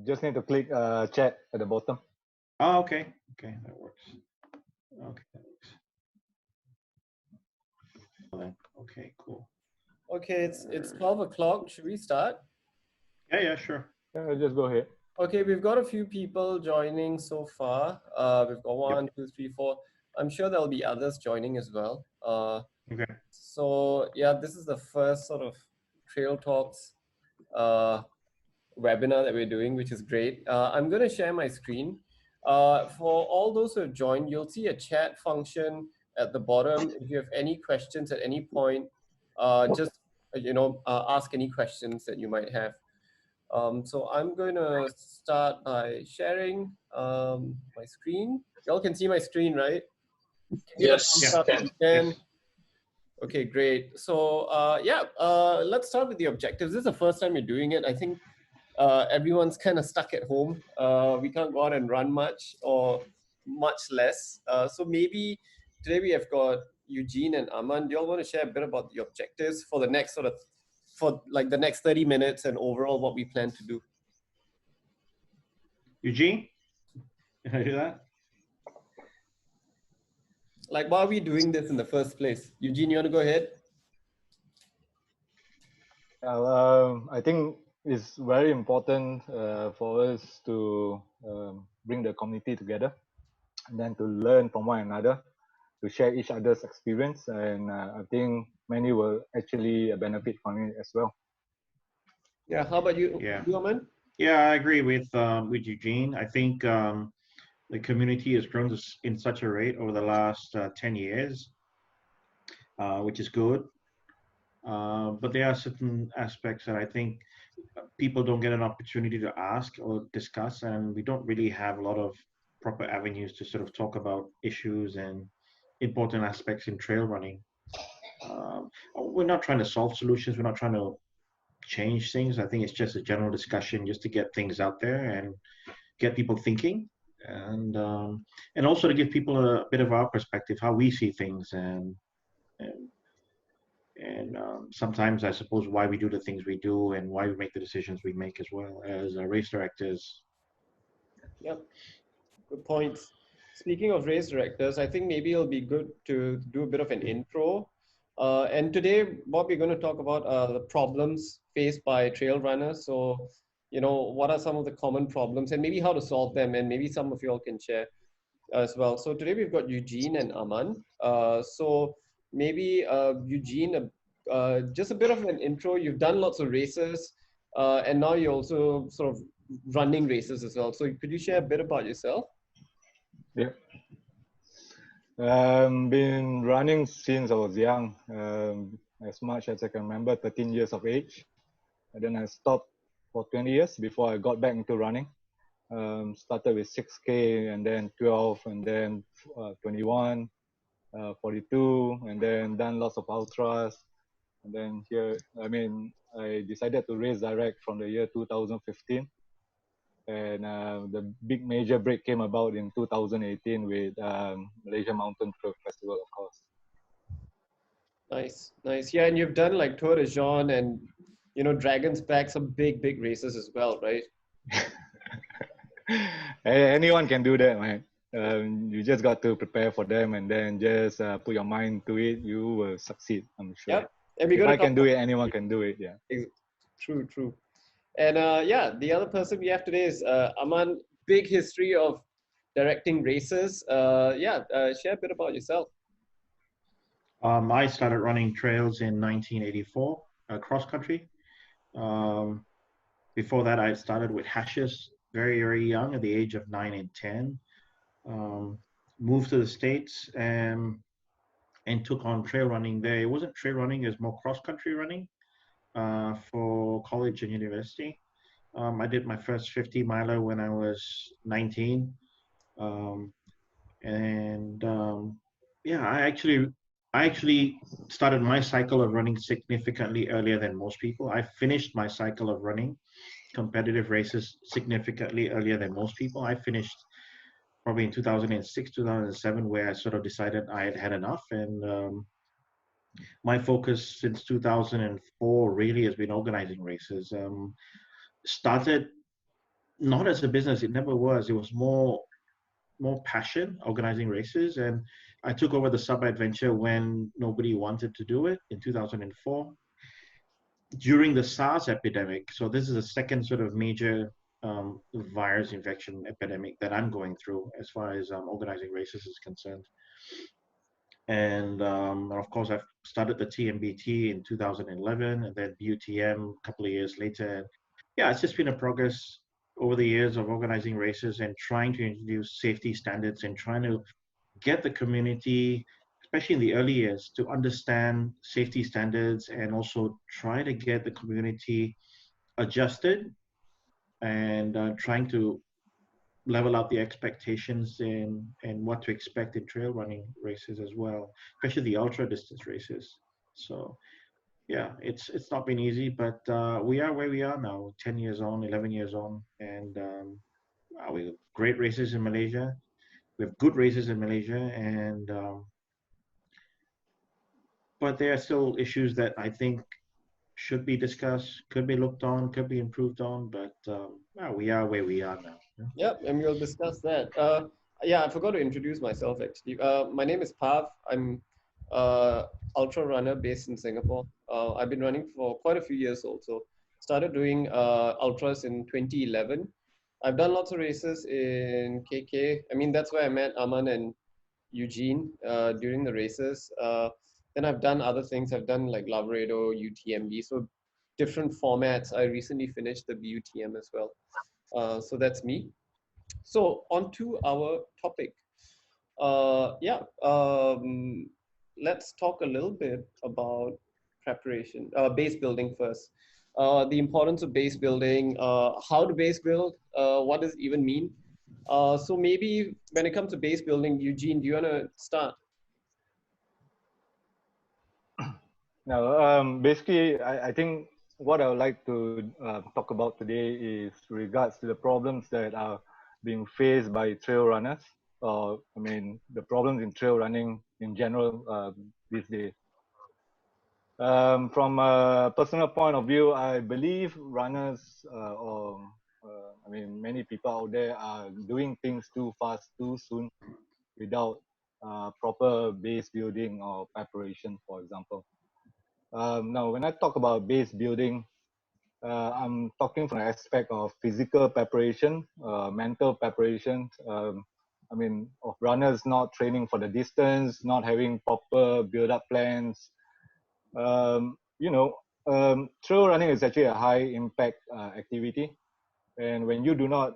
Just need to click chat at the bottom. Oh, okay. Okay, that works. Okay, that works. Okay, cool. Okay, it's 12 o'clock. Should we start? Yeah, sure. Yeah, just go ahead. Okay, we've got a few people joining so far. We've got Yep. 1, 2, 3, 4. I'm sure there'll be others joining as well. Okay. So yeah, this is the first sort of Trail Talks webinar that we're doing, which is great. I'm going to share my screen. For all those who have joined, you'll see a chat function at the bottom. If you have any questions at any point, just ask any questions that you might have. So I'm going to start by sharing my screen. Y'all can see my screen, right? Yes. Yeah. If you can. Yes. Okay, great. So let's start with the objectives. This is the first time you're doing it. I think everyone's kind of stuck at home. We can't go out and run much or much less. So maybe today we have got Ewegene and Aman. Do you all want to share a bit about the objectives for the next the next 30 minutes and overall what we plan to do? Eugene, can I do that? Like, why are we doing this in the first place? Ewegene, you want to go ahead? I think it's very important for us to bring the community together and then to learn from one another, to share each other's experience, and I think many will actually benefit from it as well. Yeah. How about you, Yeah. Aman? Yeah, I agree with Eugene. I think the community has grown in such a rate over the last 10 years, which is good. But there are certain aspects that I think people don't get an opportunity to ask or discuss, and we don't really have a lot of proper avenues to sort of talk about issues and important aspects in trail running. We're not trying to solve solutions. We're not trying to change things. I think it's just a general discussion just to get things out there and get people thinking, and also to give people a bit of our perspective, how we see things, and sometimes I suppose why we do the things we do and why we make the decisions we make as well as race directors. Yep, good points. Speaking of race directors, I think maybe it'll be good to do a bit of an intro. And today, what we're going to talk about are the problems faced by trail runners. So, what are some of the common problems and maybe how to solve them, and maybe some of you all can share as well. So today we've got Ewegene and Aman. So maybe Ewegene, just a bit of an intro. You've done lots of races, and now you're also sort of running races as well. So could you share a bit about yourself? Yeah. Been running since I was young, as much as I can remember, 13 years of age. And then I stopped for 20 years before I got back into running. Started with 6K and then 12 and then 21, 42, and then done lots of ultras. And then here, I decided to race direct from the year 2015. And the big major break came about in 2018 with Malaysia Mountain Trail Festival, of course. Nice, nice. Yeah, and you've done like Tour de Jean and, Dragon's Back, some big races as well, right? Anyone can do that, man. You just got to prepare for them and then just put your mind to it. You will succeed, I'm sure. Yep. And if I can do it, anyone can do it. Yeah. True. And the other person we have today is Aman. Big history of directing races. Share a bit about yourself. I started running trails in 1984, cross country. Before that, I started with hashes very young, at the age of 9 and 10. Moved to the States and took on trail running there. It wasn't trail running, it was more cross country running for college and university. I did my first 50 miler when I was 19. I actually started my cycle of running significantly earlier than most people. I finished my cycle of running competitive races significantly earlier than most people. I finished probably in 2006, 2007, where I sort of decided I had had enough. And my focus since 2004 really has been organizing races. Started not as a business. It never was. It was more passion organizing races, and I took over the sub adventure when nobody wanted to do it in 2004 during the SARS epidemic. So this is the second sort of major virus infection epidemic that I'm going through as far as organizing races is concerned. And of course, I've started the TMBT in 2011, and then BUTM a couple of years later. Yeah, it's just been a progress over the years of organizing races and trying to introduce safety standards and trying to get the community, especially in the early years, to understand safety standards and also try to get the community adjusted and trying to level out the expectations and what to expect in trail running races as well, especially the ultra distance races. So yeah, it's not been easy, but we are where we are now, 10 years on, 11 years on, and we have great races in Malaysia. We have good races in Malaysia, and but there are still issues that I think should be discussed, could be looked on, could be improved on, but we are where we are now. Yep, and we'll discuss that. Yeah, I forgot to introduce myself actually. My name is Pav. I'm ultra runner based in Singapore. I've been running for quite a few years also. Started doing ultras in 2011. I've done lots of races in KK. I mean, that's where I met Aman and Ewegene during the races. Then I've done other things. I've done like Lavredo, UTMB, so different formats. I recently finished the BUTM as well. So that's me. So on to our topic. Let's talk a little bit about preparation, base building first. The importance of base building, how to base build, what does it even mean? So maybe when it comes to base building, Ewegene, do you want to start? Now, basically, I think what I would like to talk about today is regards to the problems that are being faced by trail runners, or I mean, the problems in trail running in general these days. From a personal point of view, I believe runners, I mean, many people out there are doing things too fast, too soon, without proper base building or preparation, for example. Now, when I talk about base building, I'm talking from the aspect of physical preparation, mental preparation. I mean, of runners not training for the distance, not having proper build-up plans. Trail running is actually a high impact activity. And when you do not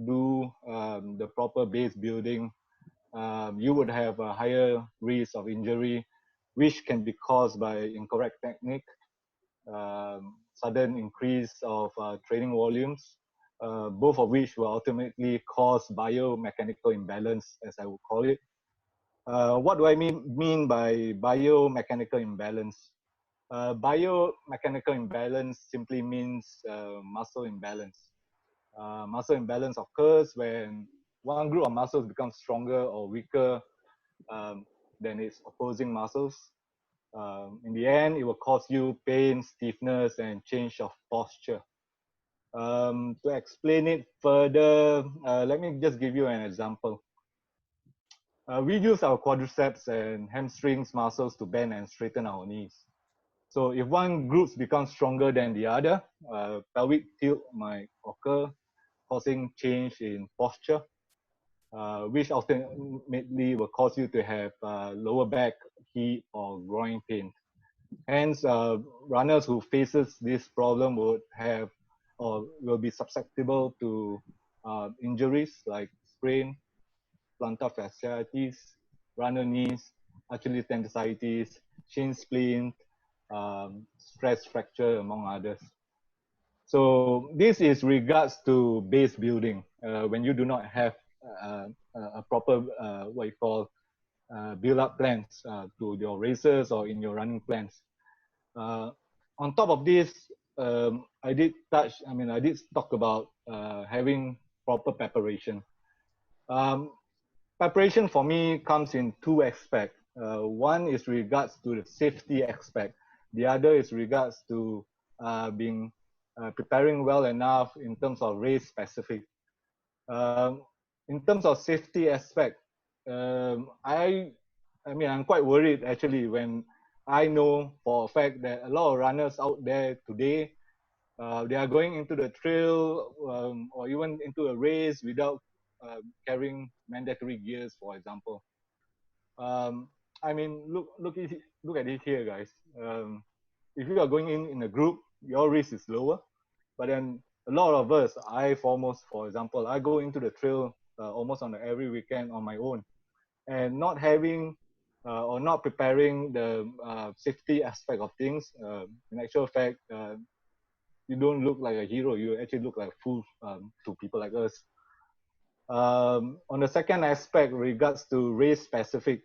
do the proper base building, you would have a higher risk of injury, which can be caused by incorrect technique, sudden increase of training volumes, both of which will ultimately cause biomechanical imbalance, as I would call it. What do I mean by biomechanical imbalance? Biomechanical imbalance simply means muscle imbalance. Muscle imbalance occurs when one group of muscles becomes stronger or weaker than its opposing muscles. In the end, it will cause you pain, stiffness, and change of posture. To explain it further, let me just give you an example. We use our quadriceps and hamstrings muscles to bend and straighten our knees. So if one group becomes stronger than the other, pelvic tilt might occur, causing change in posture, which ultimately will cause you to have lower back, hip, or groin pain. Hence, runners who faces this problem would have or will be susceptible to injuries like sprain, plantar fasciitis, runner knees, Achilles tendinitis, shin splint, stress fracture, among others. So this is regards to base building. When you do not have a proper what you call build-up plans to your races or in your running plans. On top of this, I did talk about having proper preparation. Preparation for me comes in two aspects. One is regards to the safety aspect. The other is regards to being preparing well enough in terms of race specific. In terms of safety aspect, I mean, I'm quite worried actually when I know for a fact that a lot of runners out there today, they are going into the trail or even into a race without carrying mandatory gears, for example. Um, I mean, look at it here, guys. If you are going in a group, your risk is lower. But then a lot of us, I foremost, for example, I go into the trail almost on every weekend on my own, and not having or not preparing the safety aspect of things. In actual fact, you don't look like a hero. You actually look like a fool to people like us. On the second aspect, regards to race specific,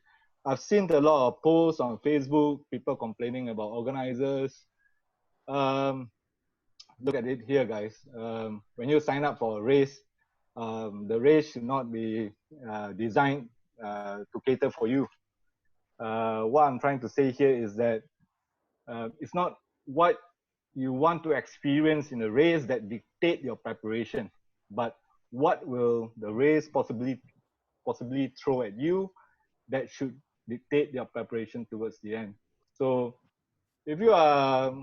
I've seen a lot of posts on Facebook, people complaining about organizers. Um, Look at it here, guys. When you sign up for a race, the race should not be designed to cater for you. What I'm trying to say here is that it's not what you want to experience in a race that dictate your preparation, but what will the race possibly throw at you that should dictate your preparation towards the end. So if you are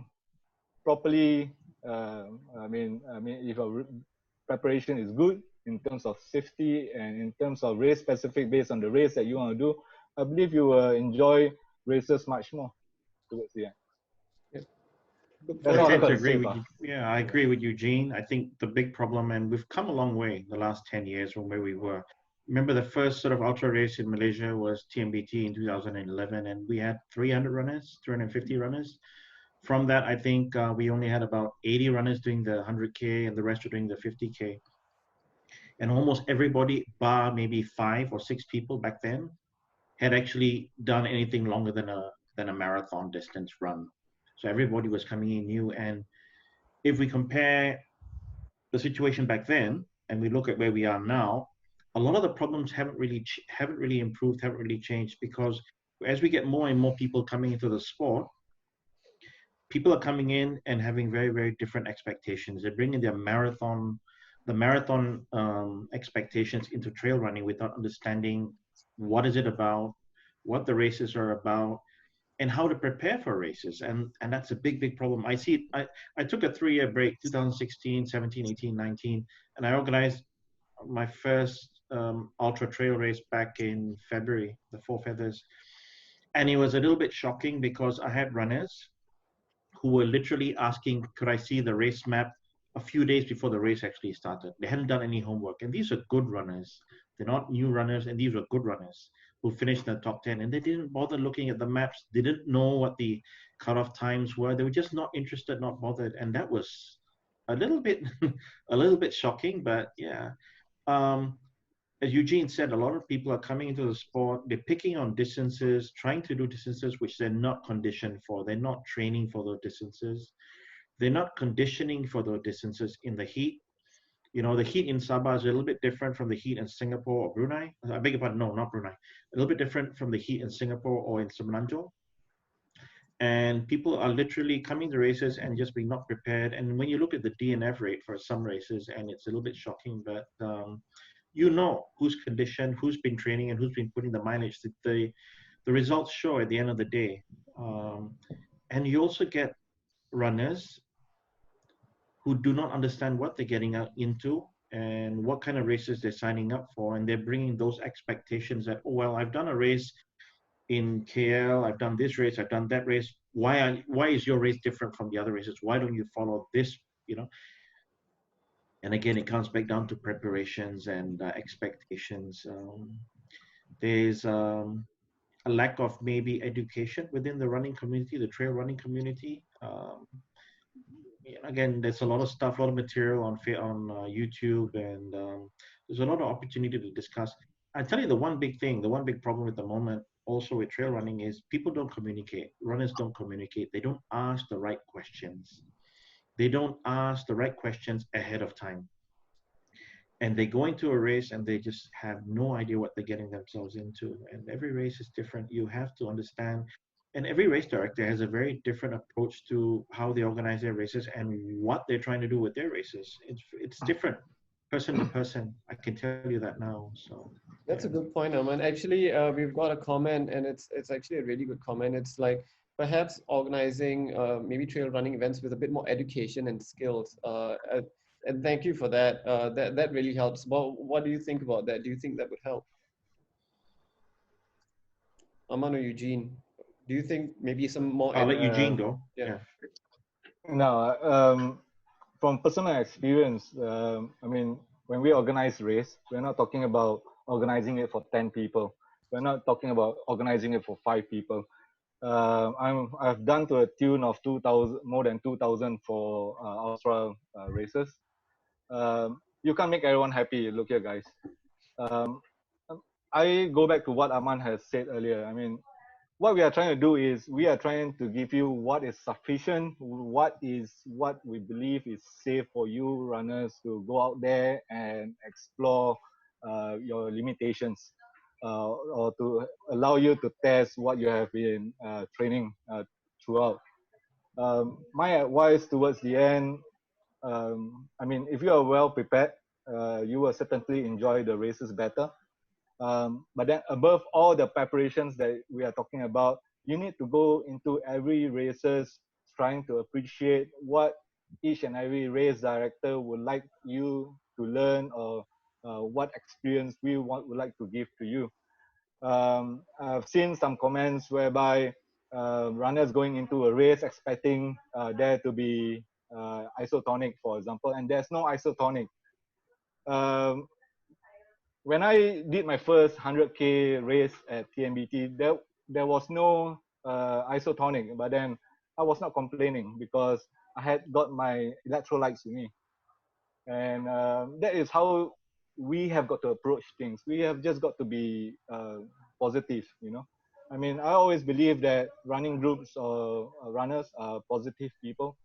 properly, if your preparation is good in terms of safety and in terms of race specific based on the race that you want to do, I believe you will enjoy races much more towards the end. Good I That's all I tend point. got to to agree say, with Pa. you. Yeah, I agree with Eugene. I think the big problem, and we've come a long way in the last 10 years from where we were. Remember the first sort of ultra race in Malaysia was TMBT in 2011, and we had 300 runners, 350 runners. From that, I think we only had about 80 runners doing the 100K, and the rest were doing the 50K. And almost everybody, bar maybe 5 or 6 people back then, had actually done anything longer than a marathon distance run. So everybody was coming in new. And if we compare the situation back then and we look at where we are now, a lot of the problems haven't really improved, haven't really changed, because as we get more and more people coming into the sport, people are coming in and having very, very different expectations. They bring in the marathon expectations into trail running without understanding what is it about, what the races are about, and how to prepare for races. And that's a big, big problem. I see it. I took a 3-year break, 2016, 17, 18, 19, and I organized my first ultra trail race back in February, the Four Feathers. And it was a little bit shocking because I had runners who were literally asking, could I see the race map a few days before the race actually started? They hadn't done any homework. And these are good runners. They're not new runners, and these were good runners who finished in the top 10. And they didn't bother looking at the maps. They didn't know what the cutoff times were. They were just not interested, not bothered. And that was a little bit, a little bit shocking, but yeah. As Eugene said, a lot of people are coming into the sport, they're picking on distances, trying to do distances which they're not conditioned for. They're not training for those distances. They're not conditioning for those distances in the heat. You know, the heat in Sabah is a little bit different from the heat in Singapore or Brunei. I beg your pardon, no, not Brunei. A little bit different from the heat in Singapore or in Semenanjung. And people are literally coming to races and just being not prepared. And when you look at the DNF rate for some races, and it's a little bit shocking, but you know who's conditioned, who's been training, and who's been putting the mileage. The results show at the end of the day. And you also get runners who do not understand what they're getting out into and what kind of races they're signing up for. And they're bringing those expectations that, oh, well, I've done a race in KL, I've done this race, I've done that race. Why is your race different from the other races? Why don't you follow this, you know? And again, it comes back down to preparations and expectations. There's a lack of maybe education within the running community, the trail running community. Again, there's a lot of stuff, a lot of material on YouTube, and there's a lot of opportunity to discuss. I tell you, the one big thing, the one big problem at the moment, also with trail running, is people don't communicate. Runners don't communicate. They don't ask the right questions. They don't ask the right questions ahead of time. And they go into a race and they just have no idea what they're getting themselves into. And every race is different. You have to understand And every race director has a very different approach to how they organize their races and what they're trying to do with their races. It's different person to person. I can tell you that now. So That's yeah. a good point, Aman. Actually, we've got a comment, and it's actually a really good comment. It's like perhaps organizing maybe trail running events with a bit more education and skills. And thank you for that. That really helps. Well, what do you think about that? Do you think that would help, Aman or Eugene? Do you think maybe some more? I'll let Eugene Um, go. Yeah. Yeah. no, from personal experience, I mean, when we organize race, we're not talking about organizing it for 10 people. We're not talking about organizing it for 5 people. I've done to a tune of 2,000, more than 2,000 for ultra races. You can't make everyone happy. Look here, guys. Um, I go back to what Aman has said earlier. I mean, what we are trying to do is we are trying to give you what is sufficient, what we believe is safe for you runners to go out there and explore your limitations, or to allow you to test what you have been training throughout. My advice towards the end, I mean, if you are well prepared, you will certainly enjoy the races better. But then above all the preparations that we are talking about, you need to go into every races trying to appreciate what each and every race director would like you to learn, or what experience would like to give to you. I've seen some comments whereby runners going into a race expecting there to be isotonic, for example, and there's no isotonic. Um, when I did my first 100K race at TMBT, there was no isotonic, but then I was not complaining because I had got my electrolytes with me, and that is how we have got to approach things. We have just got to be positive, you know. I mean, I always believe that running groups or runners are positive people,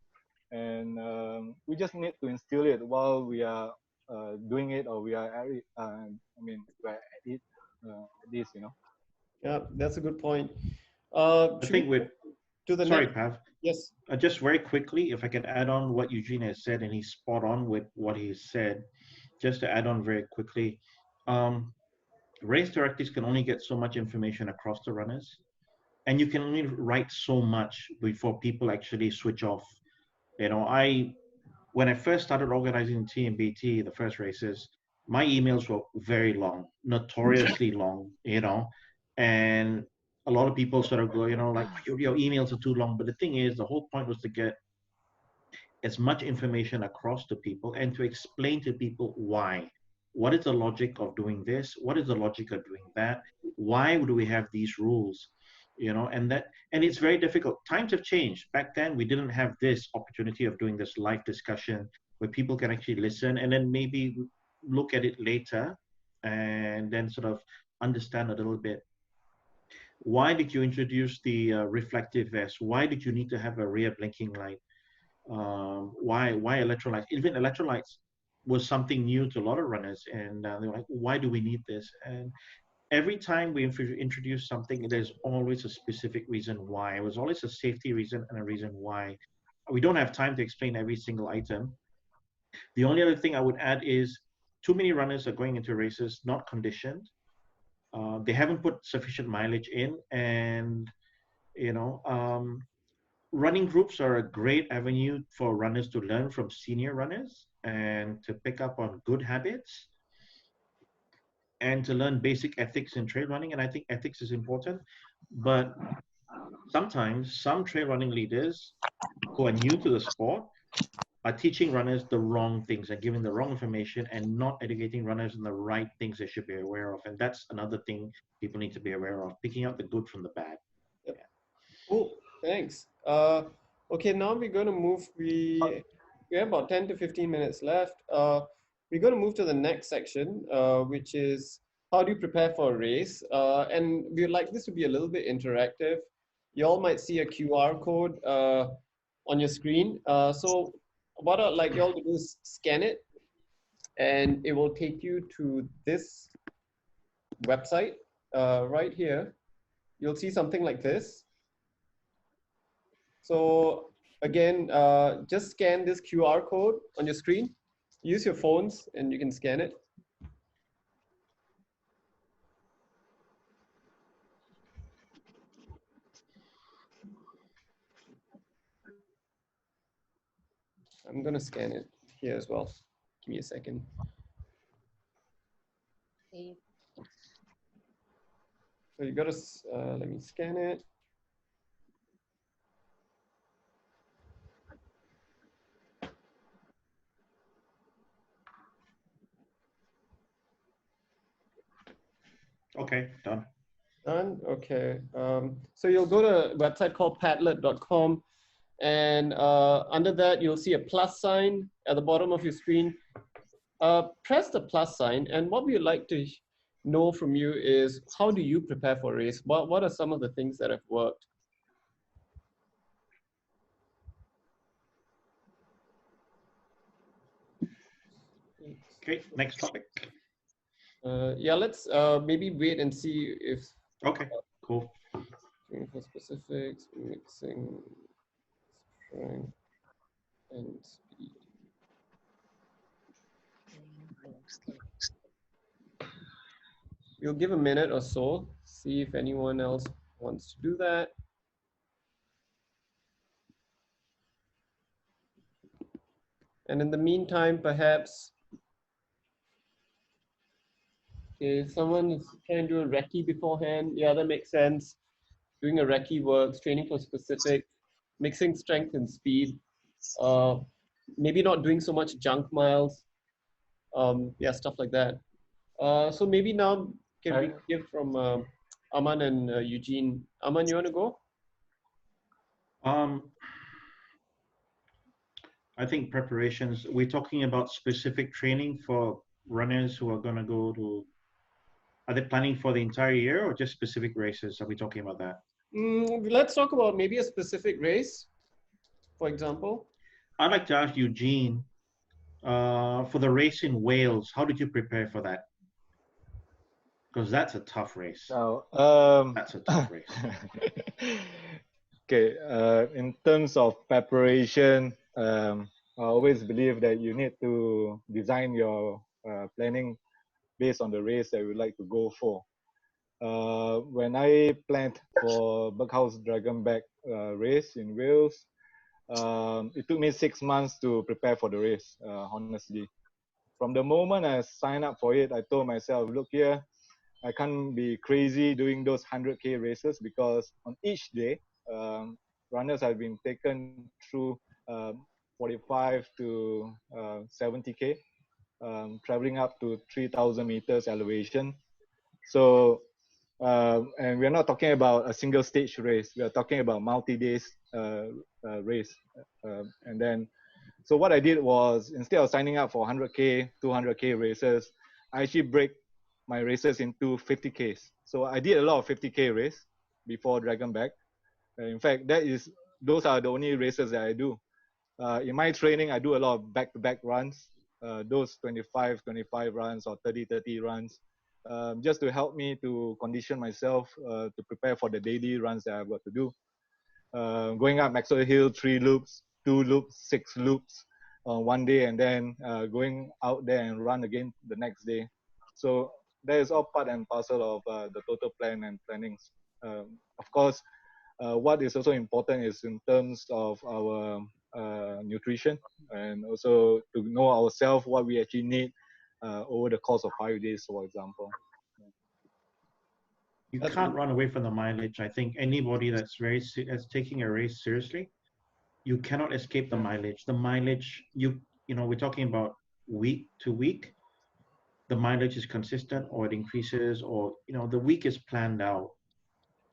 and we just need to instill it while we are doing it, or we are at it. I mean, we're at it, this, you know. Yeah, that's a good point. I Should we think with move to the sorry, next? Pav. Yes. Just very quickly, if I can add on what Eugene has said, and he's spot on with what he said. Just to add on very quickly, um, race directors can only get so much information across the runners, and you can only write so much before people actually switch off. You know, when I first started organizing TMBT, the first races, my emails were very long, notoriously long, you know, and a lot of people sort of go, you know, like your emails are too long. But the thing is, the whole point was to get as much information across to people and to explain to people why. What is the logic of doing this? What is the logic of doing that? Why do we have these rules? You know, and it's very difficult. Times have changed. Back then, we didn't have this opportunity of doing this live discussion where people can actually listen and then maybe look at it later and then sort of understand a little bit. Why did you introduce the reflective vest? Why did you need to have a rear blinking light? Why electrolytes? Even electrolytes was something new to a lot of runners, and they were like, why do we need this? And every time we introduce something, there's always a specific reason why. It was always a safety reason and a reason why. We don't have time to explain every single item. The only other thing I would add is too many runners are going into races not conditioned. They haven't put sufficient mileage in, and you know, running groups are a great avenue for runners to learn from senior runners and to pick up on good habits and to learn basic ethics in trail running. And I think ethics is important. But sometimes some trail running leaders who are new to the sport are teaching runners the wrong things and giving the wrong information and not educating runners on the right things they should be aware of. And that's another thing people need to be aware of, picking out the good from the bad. Yep. Cool. Thanks. Okay, now we're going to move. We have about 10 to 15 minutes left. We're going to move to the next section, which is how do you prepare for a race? And we'd like this to be a little bit interactive. You all might see a QR code on your screen. So what I'd like you all to do is scan it, and it will take you to this website right here. You'll see something like this. So again, just scan this QR code on your screen. Use your phones and you can scan it. I'm gonna scan it here as well. Give me a second. So you gotta, let me scan it. Okay, done. Done. Okay. So you'll go to a website called padlet.com, and under that you'll see a plus sign at the bottom of your screen. Press the plus sign, and what we'd like to know from you is, how do you prepare for a race? What are some of the things that have worked? Okay, next topic. Yeah, let's maybe wait and see if Okay, cool. for specifics, mixing, strength, and speed. We'll give a minute or so, see if anyone else wants to do that. And in the meantime, perhaps if someone is trying to do a recce beforehand, yeah, that makes sense. Doing a recce works, training for specific, mixing strength and speed. Maybe not doing so much junk miles. Yeah, stuff like that. So maybe now can we hear from Aman and Eugene. Aman, you want to go? I think preparations, we're talking about specific training for runners who are going to go to, are they planning for the entire year or just specific races? Are we talking about that? Let's talk about maybe a specific race, for example. I'd like to ask Eugene, for the race in Wales, how did you prepare for that? Because that's a tough race. So, That's a tough race. Okay, in terms of preparation, I always believe that you need to design your planning based on the race that you would like to go for. When I planned for Berghaus Dragonback race in Wales, it took me 6 months to prepare for the race, honestly. From the moment I signed up for it, I told myself, look here, I can't be crazy doing those 100K races, because on each day, runners have been taken through 45 to 70K, traveling up to 3,000 meters elevation. So, and we're not talking about a single stage race. We are talking about multi-days race. And then, so what I did was, instead of signing up for 100K, 200K races, I actually break my races into 50Ks. So I did a lot of 50K race before Dragonback. In fact, those are the only races that I do. In my training, I do a lot of back-to-back runs, those 25 runs or 30 runs, just to help me to condition myself to prepare for the daily runs that I've got to do. Going up Maxwell Hill, 3 loops, 2 loops, 6 loops on one day, and then going out there and run again the next day. So that is all part and parcel of the total plan and plannings. Of course, what is also important is in terms of our nutrition, and also to know ourselves what we actually need over the course of 5 days, for example. You can't run away from the mileage. I think anybody that's taking a race seriously, you cannot escape the mileage. The mileage, we're talking about week to week. The mileage is consistent, or it increases, or the week is planned out,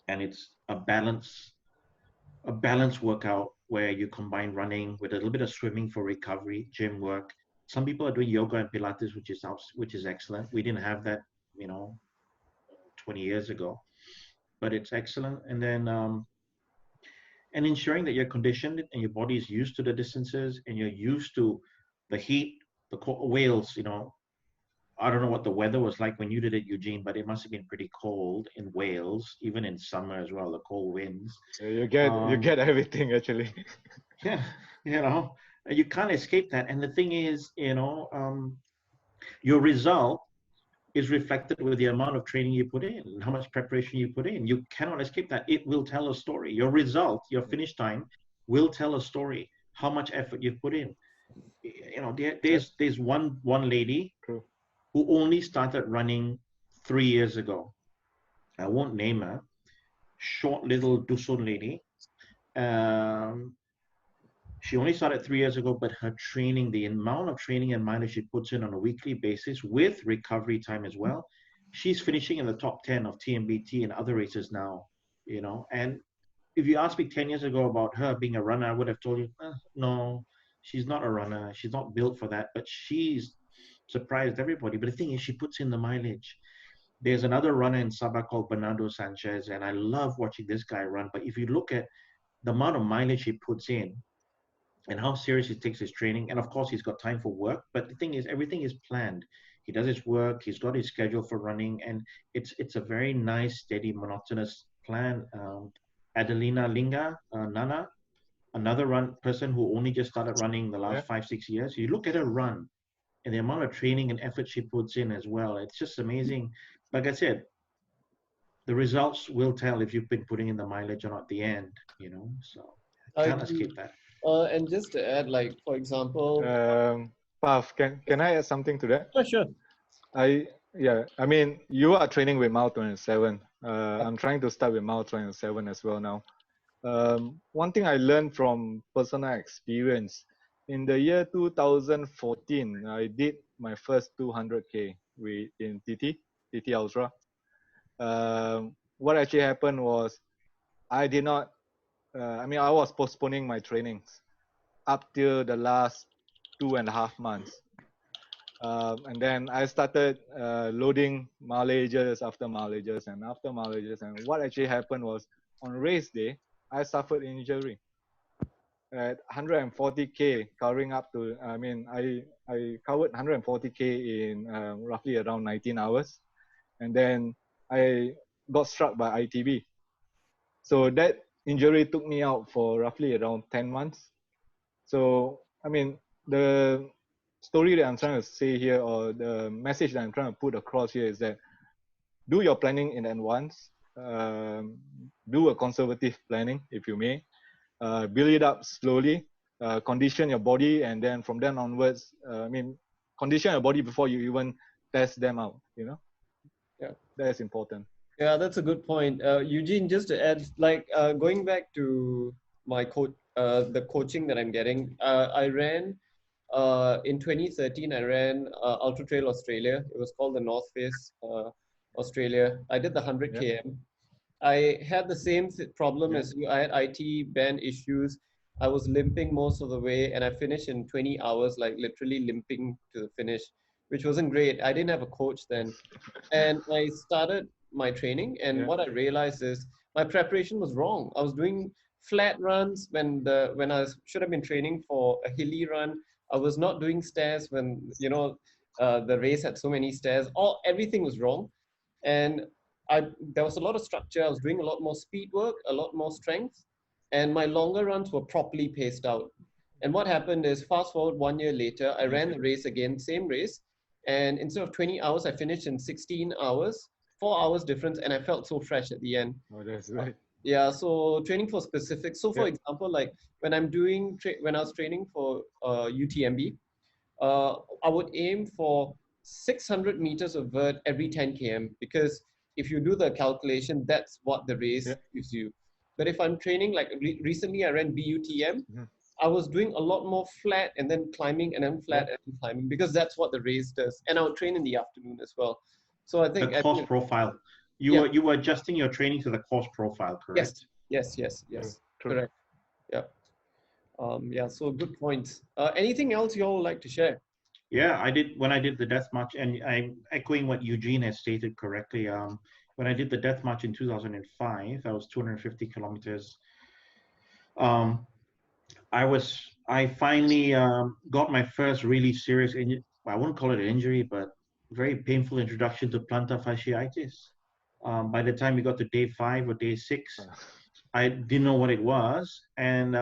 and it's a balanced workout where you combine running with a little bit of swimming for recovery, gym work. Some people are doing yoga and Pilates, which is excellent. We didn't have that, 20 years ago, but it's excellent. And then and ensuring that you're conditioned and your body is used to the distances and you're used to the heat. Wales, I don't know what the weather was like when you did it, Eugene, but it must have been pretty cold in Wales, even in summer as well, the cold winds. You get everything actually. Yeah, you know, you can't escape that. And the thing is, your result is reflected with the amount of training you put in, how much preparation you put in. You cannot escape that. It will tell a story. Your result, your finish time, will tell a story. How much effort you've put in. There's one lady True. who only started running 3 years ago. I won't name her. Short little Dusun lady. Um, she only started 3 years ago, but her training, the amount of training and mileage she puts in on a weekly basis with recovery time as well, she's finishing in the top 10 of TMBT and other races now, And if you asked me 10 years ago about her being a runner, I would have told you, no, she's not a runner. She's not built for that, but she's surprised everybody. But the thing is, she puts in the mileage. There's another runner in Sabah called Bernardo Sanchez, and I love watching this guy run. But if you look at the amount of mileage he puts in and how serious he takes his training, and of course he's got time for work, but the thing is, everything is planned. He does his work, he's got his schedule for running, and it's a very nice, steady, monotonous plan. Adelina Linga, Nana, another person who only just started running the last 5-6 years. You look at her run and the amount of training and effort she puts in as well. It's just amazing. Like I said, the results will tell if you've been putting in the mileage or not at the end, so can't escape that. And just to add, like, for example, Pav, can I add something to that? sure. I mean, you are training with Mile 27. I'm trying to start with Mile 27 as well now. One thing I learned from personal experience, in the year 2014, I did my first 200K in TT Ultra. What actually happened was I did not, I was postponing my trainings up till the last 2.5 months. And then I started loading mileages after mileages and after mileages. And what actually happened was on race day, I suffered injury at 140K, covering up to, I covered 140K in roughly around 19 hours. And then I got struck by ITB. So that injury took me out for roughly around 10 months. So, the story that I'm trying to say here, or the message that I'm trying to put across here, is that do your planning in advance. Do a conservative planning, if you may. Build it up slowly. Condition your body, and then from then onwards, condition your body before you even test them out. Yeah, that's important. Yeah, that's a good point. Eugene, just to add, like going back to my the coaching that I'm getting, I ran in 2013. I ran Ultra Trail Australia. It was called the North Face Australia. I did the 100 km. I had the same problem as you. I had IT band issues. I was limping most of the way, and I finished in 20 hours, like literally limping to the finish, which wasn't great. I didn't have a coach then, and I started my training, and what I realized is my preparation was wrong. I was doing flat runs when I should have been training for a hilly run. I was not doing stairs when the race had so many stairs. Everything was wrong, and there was a lot of structure. I was doing a lot more speed work, a lot more strength, and my longer runs were properly paced out. And what happened is, fast forward 1 year later, I ran the race again, same race, and instead of 20 hours, I finished in 16 hours. 4 hours difference, and I felt so fresh at the end. Oh, that's right. Yeah, so training for specific. So for example, like when I'm doing, when I was training for UTMB, I would aim for 600 meters of vert every 10 km, because if you do the calculation, that's what the race gives you. But if I'm training, like recently I ran BUTM, I was doing a lot more flat and then climbing and then flat and then climbing, because that's what the race does. And I would train in the afternoon as well. So I think the course profile. You were adjusting your training to the course profile, correct? Yes. Correct. Yeah. So good points. Anything else you all would like to share? Yeah, I did when I did the death march, and I'm echoing what Eugene has stated correctly. When I did the death march in 2005, that was 250 kilometers. I finally got my first really serious injury. I wouldn't call it an injury, but very painful introduction to plantar fasciitis. By the time we got to day 5 or day 6, I didn't know what it was, and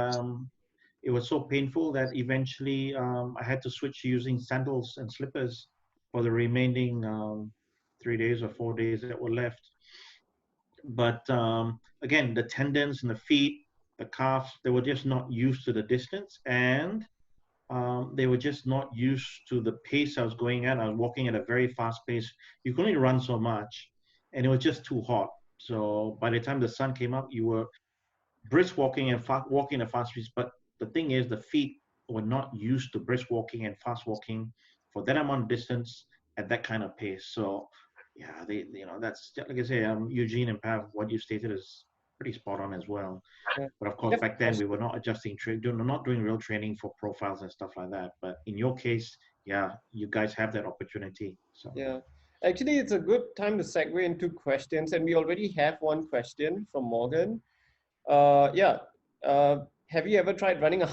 it was so painful that eventually I had to switch to using sandals and slippers for the remaining 3 days or 4 days that were left. But again, the tendons and the feet, the calves, they were just not used to the distance, and they were just not used to the pace I was going at. I was walking at a very fast pace. You can only run so much, and it was just too hot. So by the time the sun came up, you were brisk walking and walking at a fast pace. But the thing is, the feet were not used to brisk walking and fast walking for that amount of distance at that kind of pace. So yeah, that's like I say, Eugene and Pav, what you stated is pretty spot on as well. Yeah. But of course, back then we were not adjusting, not doing real training for profiles and stuff like that. But in your case, yeah, you guys have that opportunity. So Yeah. Actually, it's a good time to segue into questions, and we already have one question from Morgan. Yeah. Have you ever tried running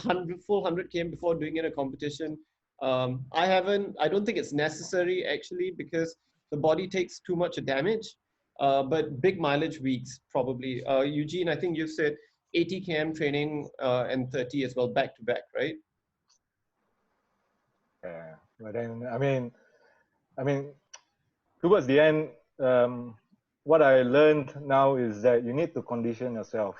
full 100 km before doing it in a competition? I haven't. I don't think it's necessary actually, because the body takes too much damage. But big mileage weeks probably. Eugene, I think you said 80 km training and 30 as well, back to back, right? Yeah, but then I mean, towards the end, what I learned now is that you need to condition yourself.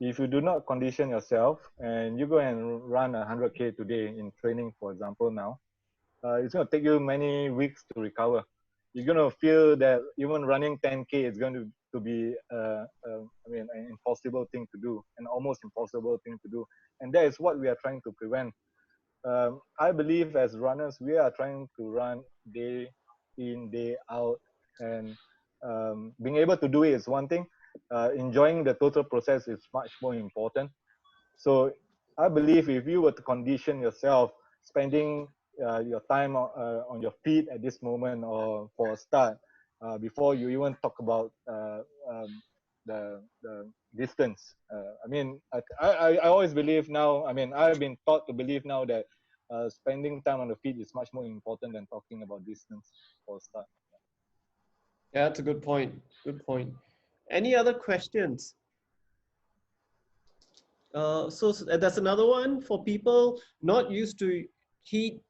If you do not condition yourself and you go and run 100K today in training, for example, now, it's going to take you many weeks to recover. You're going to feel that even running 10K is going to be, an impossible thing to do, an almost impossible thing to do. And that is what we are trying to prevent. I believe as runners, we are trying to run day in, day out, and being able to do it is one thing. Enjoying the total process is much more important. So I believe if you were to condition yourself, spending your time on your feet at this moment or for a start, before you even talk about the distance. I always believe now, I've been taught to believe now that spending time on the feet is much more important than talking about distance for a start. Yeah, that's a good point. Good point. Any other questions? So that's another one for people not used to heat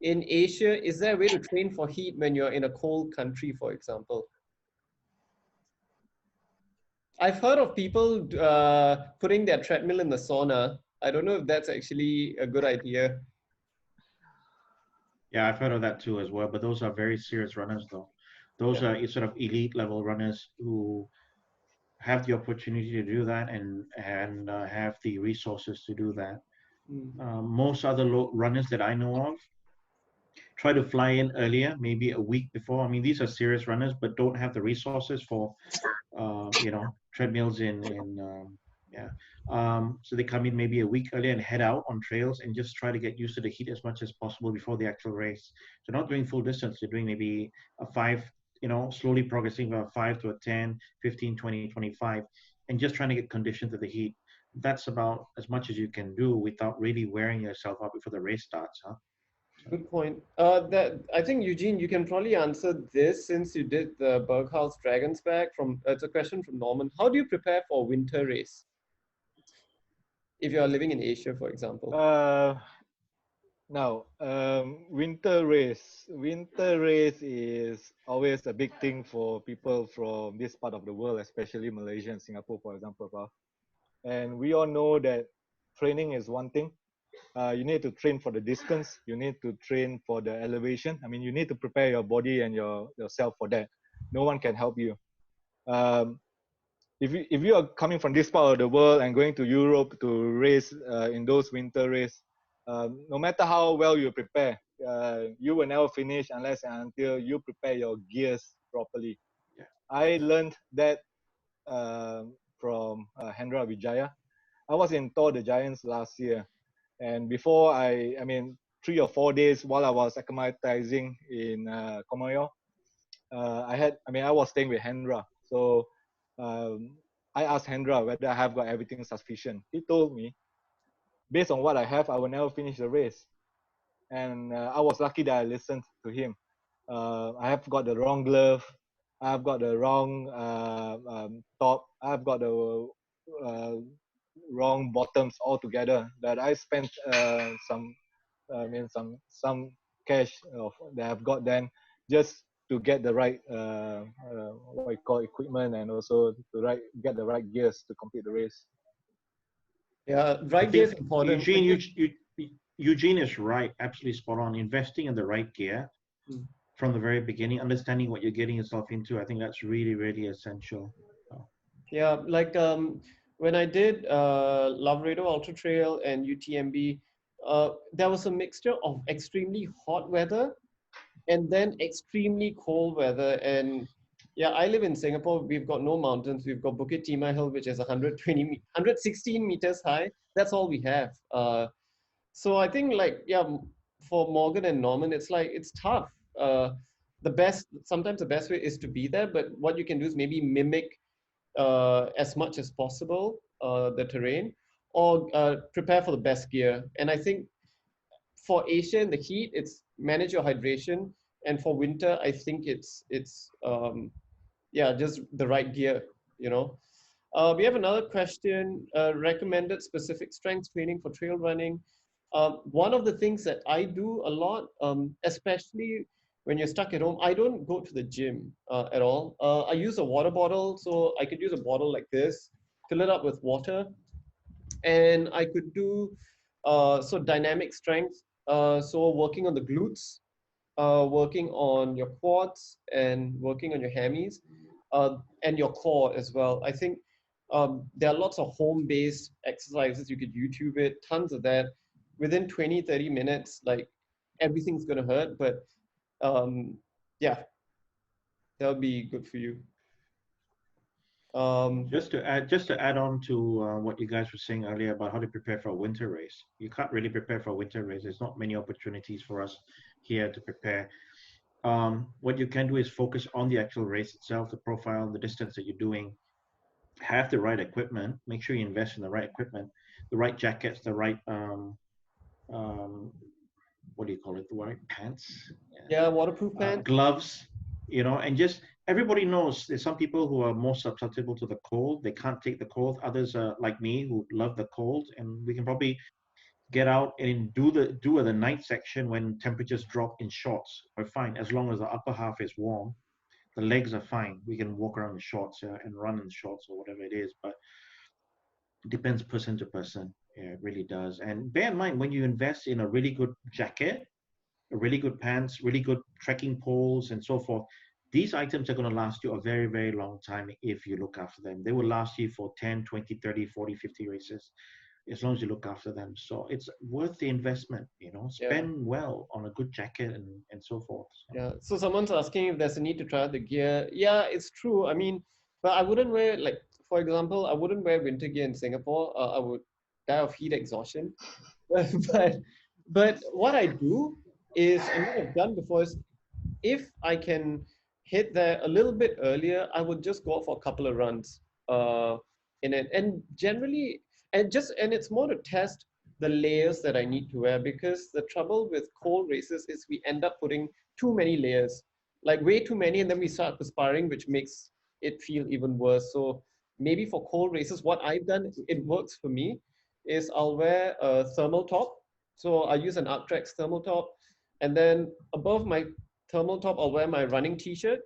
in Asia. Is there a way to train for heat when you're in a cold country, for example? I've heard of people putting their treadmill in the sauna. I don't know if that's actually a good idea. yeah, I've heard of that too as well. But those are very serious runners, though. Those are sort of elite level runners who have the opportunity to do that and have the resources to do that. Most other runners that I know of try to fly in earlier, maybe a week before. I mean, these are serious runners, but don't have the resources for, treadmills so they come in maybe a week earlier and head out on trails and just try to get used to the heat as much as possible before the actual race. So not doing full distance, they're doing maybe a 5, slowly progressing from a 5 to a 10, 15, 20, 25, and just trying to get conditioned to the heat. That's about as much as you can do without really wearing yourself out before the race starts, huh? Good point. I think Eugene, you can probably answer this since you did the Berghaus Dragons Back. It's a question from Norman. How do you prepare for a winter race? If you are living in Asia, for example. Now, winter race. Winter race is always a big thing for people from this part of the world, especially Malaysia and Singapore, for example. And we all know that training is one thing. You need to train for the distance. You need to train for the elevation. You need to prepare your body and yourself for that. No one can help you. If you are coming from this part of the world and going to Europe to race in those winter race, no matter how well you prepare, you will never finish unless and until you prepare your gears properly. Yeah. I learned that from Hendra Vijaya. I was in Tour de Giants last year, and before 3 or 4 days while I was acclimatizing in Comoyo, I was staying with Hendra. So I asked Hendra whether I have got everything sufficient. He told me, based on what I have, I will never finish the race. And I was lucky that I listened to him. I have got the wrong glove, I've got the wrong top, I've got the uh, wrong bottoms altogether. That I spent some cash that I've got then just to get the right what you call equipment, and also to get the right gears to complete the race. Yeah, I right gear is think important. Eugene is right, absolutely spot on. Investing in the right gear Mm. from the very beginning, understanding what you're getting yourself into, I think that's really, really essential. So, Yeah, like when I did Laredo Ultra Trail and UTMB, there was a mixture of extremely hot weather and then extremely cold weather. And yeah, I live in Singapore. We've got no mountains. We've got Bukit Timah Hill, which is 116 meters high. That's all we have. So I think like, yeah, for Morgan and Norman, it's like, it's tough. Sometimes the best way is to be there, but what you can do is maybe mimic as much as possible the terrain, or prepare for the best gear. And I think for Asia in the heat, it's manage your hydration, and for winter, I think it's yeah, just the right gear. You know. We have another question. Recommended specific strength training for trail running. One of the things that I do a lot, especially when you're stuck at home, I don't go to the gym at all. I use a water bottle, so I could use a bottle like this, fill it up with water, and I could do so dynamic strength. So working on the glutes, working on your quads, and working on your hammies, and your core as well. I think there are lots of home-based exercises. You could YouTube it, tons of that. Within 20, 30 minutes, like everything's gonna hurt, but yeah, that'll be good for you. Um, just to add on to what you guys were saying earlier about how to prepare for a winter race. You can't really prepare for a winter race. There's not many opportunities for us here to prepare. What you can do is focus on the actual race itself, the profile, the distance that you're doing. Have the right equipment. Make sure you invest in the right equipment, the right jackets, the right um, what do you call it? The right pants, yeah, waterproof pants. gloves, and just everybody knows there's some people who are more susceptible to the cold. They can't take the cold. Others are like me who love the cold, and we can probably get out and do the night section when temperatures drop in shorts. We're fine as long as the upper half is warm. The legs are fine. We can walk around in shorts and run in shorts or whatever it is, but it depends person to person. Yeah, it really does. And bear in mind when you invest in a really good jacket, really good pants, really good trekking poles, and so forth. These items are going to last you a very, very long time if you look after them. They will last you for 10, 20, 30, 40, 50 races, as long as you look after them. So it's worth the investment, Yeah. spend well on a good jacket and so forth. So. Yeah. So someone's asking if there's a need to try out the gear. Yeah, it's true. I mean, but I wouldn't wear, like, for example, I wouldn't wear winter gear in Singapore. I would die of heat exhaustion. but but what I do is, and what I've done before is, if I can hit there a little bit earlier, I would just go for a couple of runs in it. And generally, and it's more to test the layers that I need to wear, because the trouble with cold races is we end up putting too many layers, like way too many, and then we start perspiring, which makes it feel even worse. So maybe for cold races, what I've done, it works for me, is I'll wear a thermal top. So I use an Arctrex thermal top, and then above my thermal top, I'll wear my running t-shirt.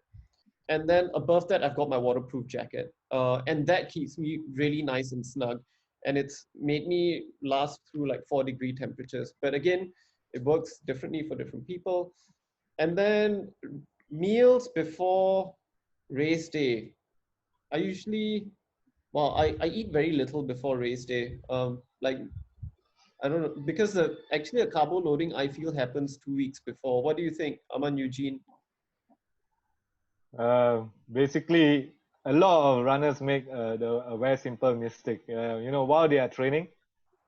And then above that, I've got my waterproof jacket. And that keeps me really nice and snug. And it's made me last through like 4-degree temperatures. But again, it works differently for different people. And then meals before race day. I usually, well, I eat very little before race day. Like, I don't know, because actually a carbo loading I feel happens 2 weeks before. What do you think, Aman, Eugene? Basically, a lot of runners make a very simple mistake. While they are training,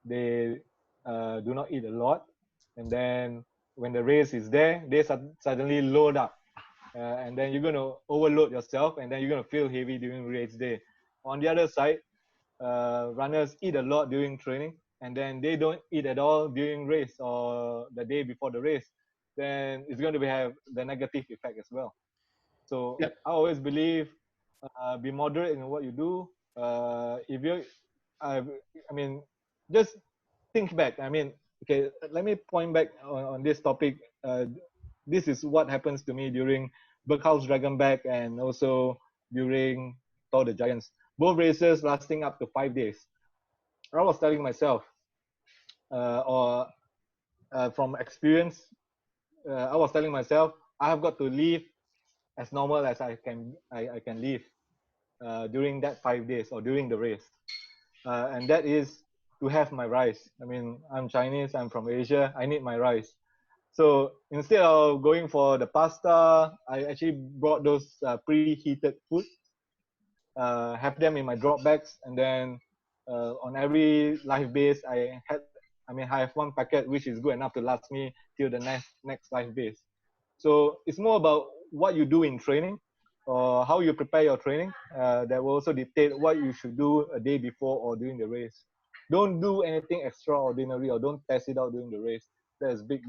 they do not eat a lot, and then when the race is there, they suddenly load up, and then you're gonna overload yourself, and then you're gonna feel heavy during race day. On the other side, runners eat a lot during training, and then they don't eat at all during race or the day before the race. then it's going to have the negative effect as well. So Yep. I always believe, be moderate in what you do. If you, I mean, just think back. I mean, okay, let me point back on this topic. This is what happens to me during Berghaus Dragonback and also during Tour de Giants. Both races lasting up to 5 days. I was telling myself, or from experience, I was telling myself, I have got to live as normal as I can live during that 5 days or during the race, and that is to have my rice. I mean, I'm Chinese, I'm from Asia, I need my rice. So instead of going for the pasta, I actually brought those preheated food, have them in my drop bags, and then on every live base, I have one packet which is good enough to last me till the next live base. So it's more about what you do in training or how you prepare your training that will also dictate what you should do a day before or during the race. Don't do anything extraordinary or don't test it out during the race. That is big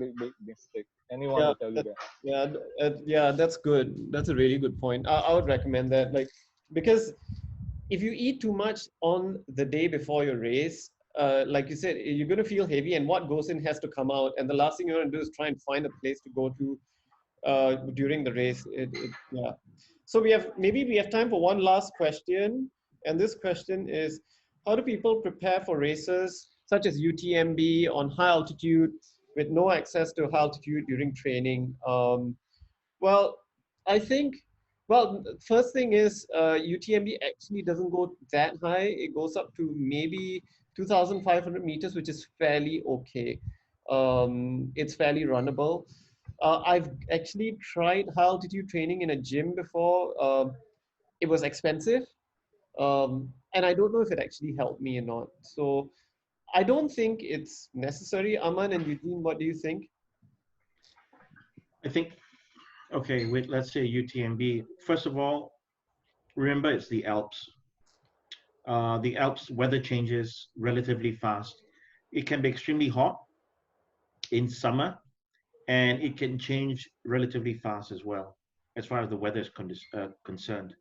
mistake. Anyone Yeah, will tell you that. yeah, that's good. That's a really good point. I would recommend that, like, because if you eat too much on the day before your race, like you said, you're going to feel heavy, and what goes in has to come out. And the last thing you want to do is try and find a place to go to during the race. Yeah. So maybe we have time for one last question, and this question is: how do people prepare for races such as UTMB on high altitude with no access to high altitude during training? Well, I think, well, first thing is UTMB actually doesn't go that high. It goes up to maybe 2,500 meters, which is fairly okay. It's fairly runnable. I've actually tried high altitude training in a gym before. It was expensive, and I don't know if it actually helped me or not. So I don't think it's necessary. Aman and Eugene, what do you think? I think, okay, with let's say UTMB, first of all, remember it's the Alps. The Alps weather changes relatively fast. It can be extremely hot in summer, and it can change relatively fast as well, as far as the weather is concerned.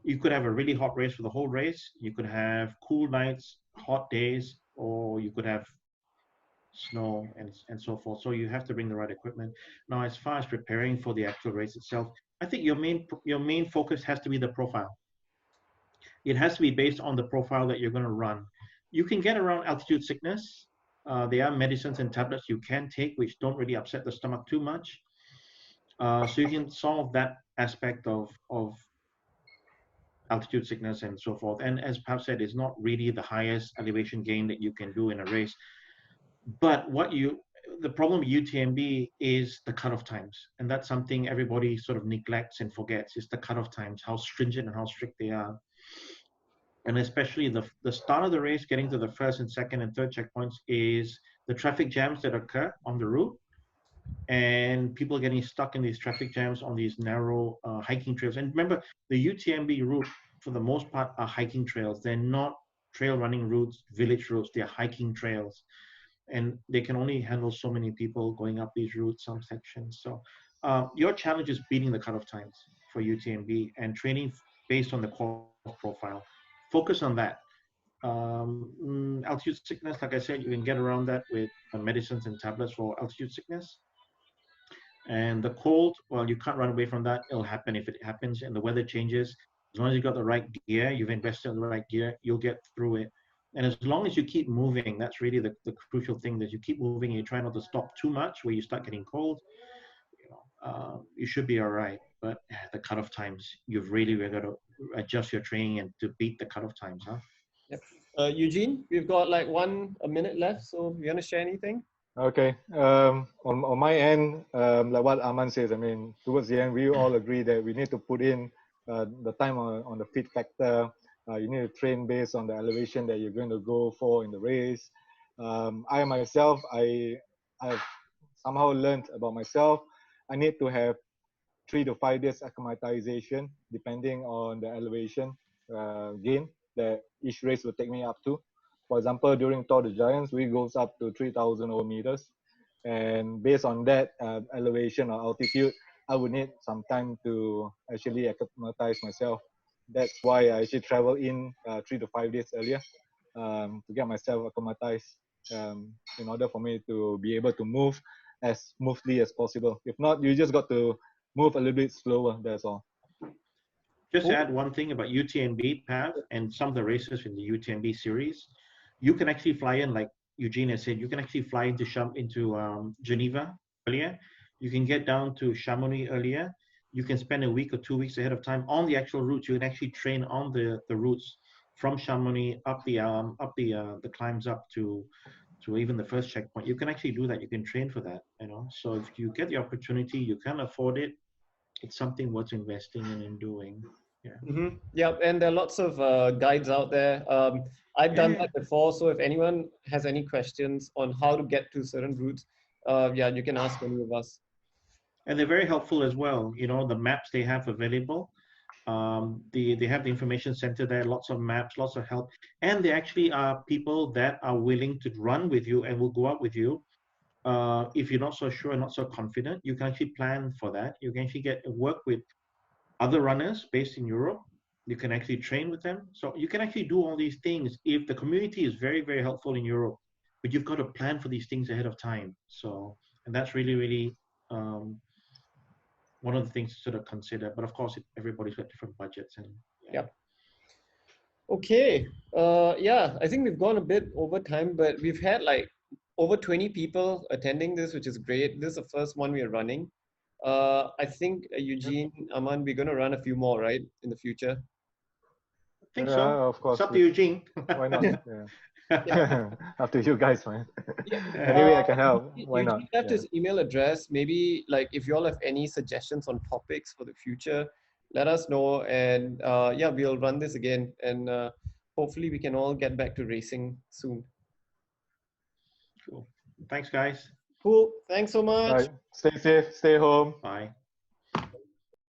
You could have a really hot race for the whole race. You could have cool nights, hot days, or you could have snow and so forth. So you have to bring the right equipment. Now, as far as preparing for the actual race itself, I think your main focus has to be the profile. It has to be based on the profile that you're going to run. You can get around altitude sickness. There are medicines and tablets you can take which don't really upset the stomach too much. So you can solve that aspect of altitude sickness and so forth. And as Pav said, it's not really the highest elevation gain that you can do in a race. But the problem with UTMB is the cutoff times. And that's something everybody sort of neglects and forgets, is the cutoff times, how stringent and how strict they are. And especially the start of the race, getting to the first and second and third checkpoints, is the traffic jams that occur on the route, and people getting stuck in these traffic jams on these narrow hiking trails. And remember, the UTMB route, for the most part, are hiking trails. They're not trail running routes, village routes. They're hiking trails. And they can only handle so many people going up these routes, some sections. So your challenge is beating the cutoff times for UTMB and training based on the core profile. Focus on that. Altitude sickness, like I said, you can get around that with medicines and tablets for altitude sickness. And the cold, well, you can't run away from that. It'll happen if it happens, and the weather changes. As long as you've got the right gear, you've invested in the right gear, you'll get through it. And as long as you keep moving, that's really the crucial thing, that you keep moving and you try not to stop too much where you start getting cold. You should be all right. But the cutoff times, you've really got to adjust your training and to beat the cutoff times, huh? Yep. Eugene, we've got like a minute left, so you want to share anything? Okay. On my end, like what Aman says, I mean, towards the end, we all agree that we need to put in the time on the fit factor. You need to train based on the elevation that you're going to go for in the race. I myself, I've somehow learned about myself. I need to have 3 to 5 days acclimatization depending on the elevation gain that each race will take me up to. For example, during Tour de Giants, we goes up to 3,000 meters. and based on that elevation or altitude, I would need some time to actually acclimatize myself. That's why I actually travel in 3 to 5 days earlier to get myself acclimatized in order for me to be able to move as smoothly as possible. If not, you just got to move a little bit slower. That's all. Just to add one thing about UTMB, Pav, and some of the races in the UTMB series, you can actually fly in, like Eugene has said, you can actually fly into Geneva earlier. You can get down to Chamonix earlier. You can spend a week or 2 weeks ahead of time on the actual routes. You can actually train on the routes from Chamonix up the climbs up to even the first checkpoint. You can actually do that. You can train for that, you know. So if you get the opportunity, you can afford it. It's something worth investing in and doing. Yeah. Yeah, and there are lots of guides out there. I've done that before, so if anyone has any questions on how to get to certain routes, yeah, you can ask any of us. And they're very helpful as well. You know, the maps they have available. They have the information center there, lots of maps, lots of help. And there actually are people that are willing to run with you and will go out with you. If you're not so sure, not so confident, you can actually plan for that. You can actually work with other runners based in Europe. You can actually train with them. So you can actually do all these things if the community is very, very helpful in Europe, but you've got to plan for these things ahead of time. So, and that's really, really one of the things to sort of consider. But of course, everybody's got different budgets. And yeah. Okay. Yeah, I think we've gone a bit over time, but we've had like over 20 people attending this, which is great. This is the first one we are running. I think Eugene, Aman, we're going to run a few more, right, in the future? I think so. Of course. It's up to Eugene. Why not? Yeah. Up to you guys, man. Yeah. Anyway, I can help. Why not? Eugene left his email address. Maybe like if you all have any suggestions on topics for the future, let us know. And yeah, we'll run this again. And hopefully we can all get back to racing soon. Cool. Thanks, guys. Cool. Thanks so much. Right. Stay safe. Stay home. Bye.